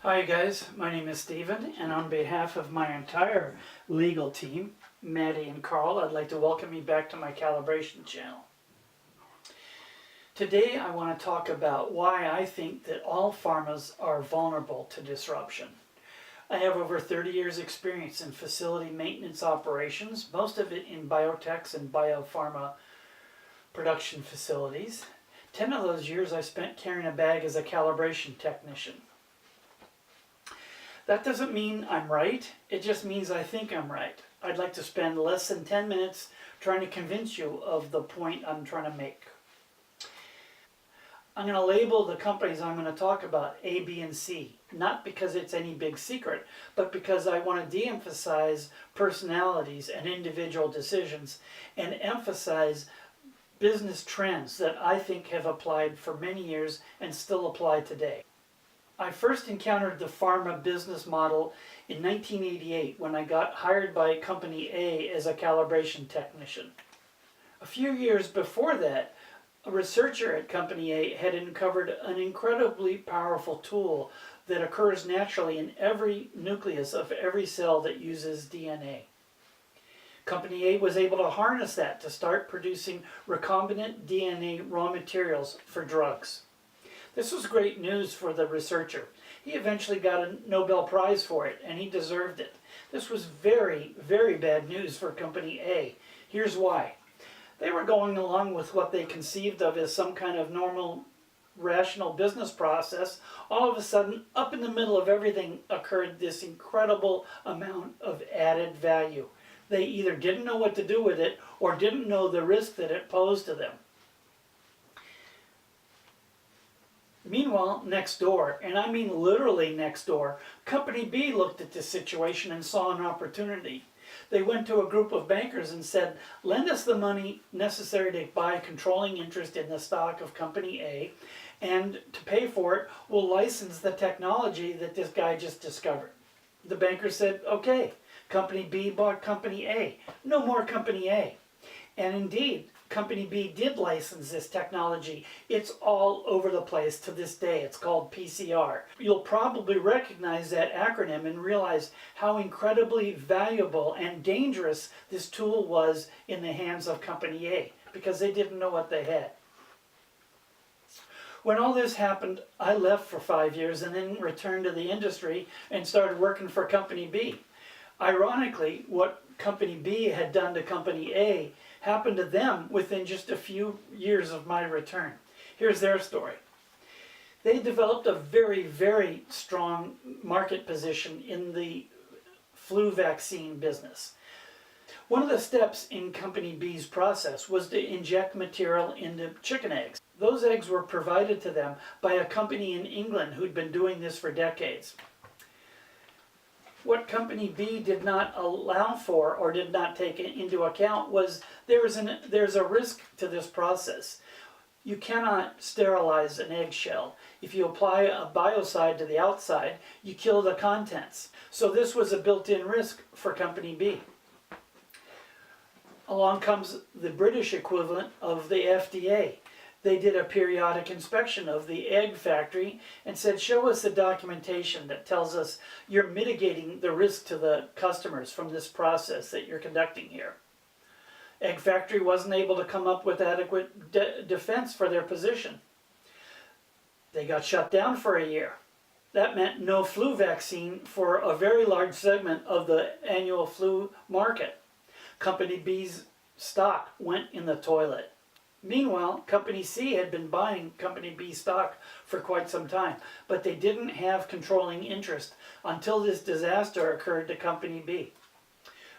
Hi guys, my name is Steven, and on behalf of my entire legal team, Maddie and Carl, I'd like to welcome you back to my calibration channel. Today I want to talk about why I think that all pharmas are vulnerable to disruption. I have over 30 years experience in facility maintenance operations, most of it in biotechs and biopharma production facilities. 10 of those years I spent carrying a bag as a calibration technician. That doesn't mean I'm right, it just means I think I'm right. I'd like to spend less than 10 minutes trying to convince you of the point I'm trying to make. I'm going to label the companies I'm going to talk about A, B, and C, not because it's any big secret, but because I want to de-emphasize personalities and individual decisions and emphasize business trends that I think have applied for many years and still apply today. I first encountered the pharma business model in 1988 when I got hired by Company A as a calibration technician. A few years before that, a researcher at Company A had uncovered an incredibly powerful tool that occurs naturally in every nucleus of every cell that uses DNA. Company A was able to harness that to start producing recombinant DNA raw materials for drugs. This was great news for the researcher. He eventually got a Nobel Prize for it, and he deserved it. This was very, very bad news for Company A. Here's why. They were going along with what they conceived of as some kind of normal, rational business process. All of a sudden, up in the middle of everything occurred this incredible amount of added value. They either didn't know what to do with it or didn't know the risk that it posed to them. Meanwhile, next door, and I mean literally next door, Company B looked at this situation and saw an opportunity. They went to a group of bankers and said, lend us the money necessary to buy a controlling interest in the stock of Company A, and to pay for it, we'll license the technology that this guy just discovered. The bankers said, okay. Company B bought Company A. No more Company A. And indeed, Company B did license this technology. It's all over the place to this day. It's called PCR. You'll probably recognize that acronym and realize how incredibly valuable and dangerous this tool was in the hands of Company A, because they didn't know what they had. When all this happened, I left for 5 years and then returned to the industry and started working for Company B. Ironically, what Company B had done to Company A happened to them within just a few years of my return. Here's their story. They developed a very, very strong market position in the flu vaccine business. One of the steps in Company B's process was to inject material into chicken eggs. Those eggs were provided to them by a company in England who'd been doing this for decades. What Company B did not allow for or did not take into account was there's a risk to this process. You cannot sterilize an eggshell. If you apply a biocide to the outside, you kill the contents. So this was a built-in risk for Company B. Along comes the British equivalent of the FDA. They did a periodic inspection of the egg factory and said, show us the documentation that tells us you're mitigating the risk to the customers from this process that you're conducting here. Egg factory wasn't able to come up with adequate defense for their position. They got shut down for a year. That meant no flu vaccine for a very large segment of the annual flu market. Company B's stock went in the toilet. Meanwhile, Company C had been buying Company B stock for quite some time, but they didn't have controlling interest until this disaster occurred to Company B.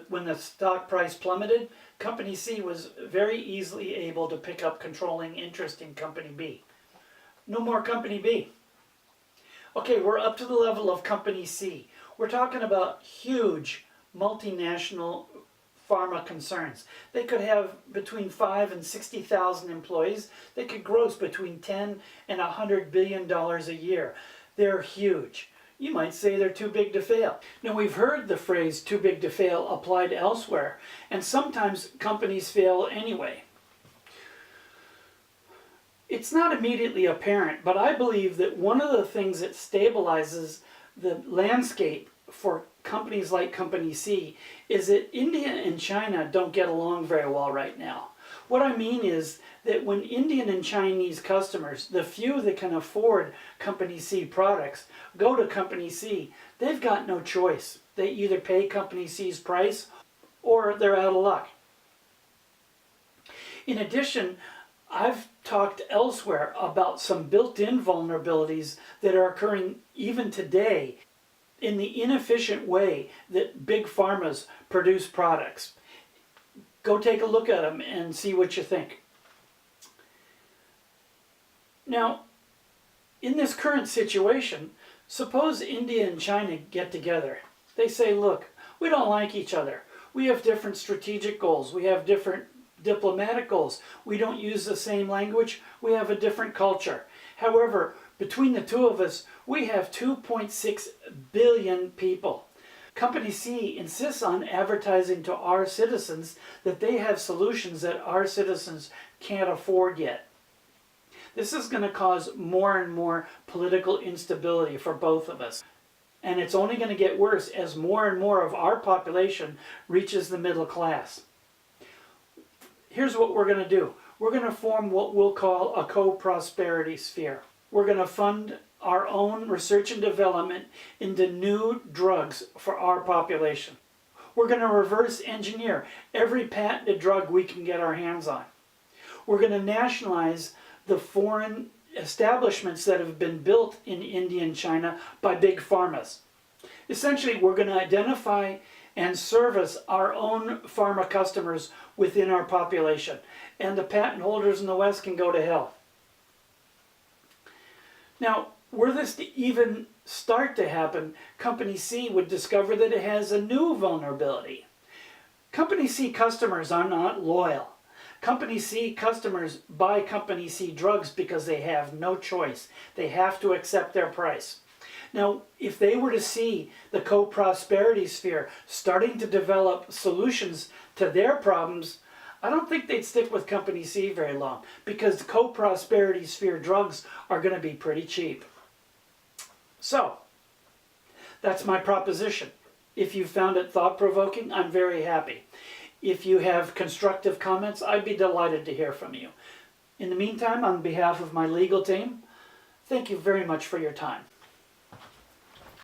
When the stock price plummeted, Company C was very easily able to pick up controlling interest in Company B. No more Company B. Okay, we're up to the level of Company C. We're talking about huge multinational pharma concerns. They could have between 5 and 60,000 employees. They could gross between 10 and $100 billion a year. They're huge. You might say they're too big to fail. Now, we've heard the phrase too big to fail applied elsewhere, and sometimes companies fail anyway. It's not immediately apparent, but I believe that one of the things that stabilizes the landscape for companies like Company C is that India and China don't get along very well right now. What I mean is that when Indian and Chinese customers, the few that can afford Company C products, go to Company C, they've got no choice. They either pay Company C's price or they're out of luck. In addition, I've talked elsewhere about some built-in vulnerabilities that are occurring even today in the inefficient way that big pharmas produce products. Go take a look at them and see what you think. Now, in this current situation, suppose India and China get together. They say, look, we don't like each other. We have different strategic goals. We have different diplomatic goals. We don't use the same language. We have a different culture. However, between the two of us, we have 2.6 billion people. Company C insists on advertising to our citizens that they have solutions that our citizens can't afford yet. This is going to cause more and more political instability for both of us. And it's only going to get worse as more and more of our population reaches the middle class. Here's what we're going to do. We're going to form what we'll call a co-prosperity sphere. We're going to fund our own research and development into new drugs for our population. We're going to reverse engineer every patented drug we can get our hands on. We're going to nationalize the foreign establishments that have been built in India and China by big pharmas. Essentially, we're going to identify and service our own pharma customers within our population. And the patent holders in the West can go to hell. Now, were this to even start to happen, Company C would discover that it has a new vulnerability. Company C customers are not loyal. Company C customers buy Company C drugs because they have no choice. They have to accept their price. Now, if they were to see the co-prosperity sphere starting to develop solutions to their problems, I don't think they'd stick with Company C very long, because the co-prosperity sphere drugs are going to be pretty cheap. So, that's my proposition. If you found it thought-provoking, I'm very happy. If you have constructive comments, I'd be delighted to hear from you. In the meantime, on behalf of my legal team, thank you very much for your time.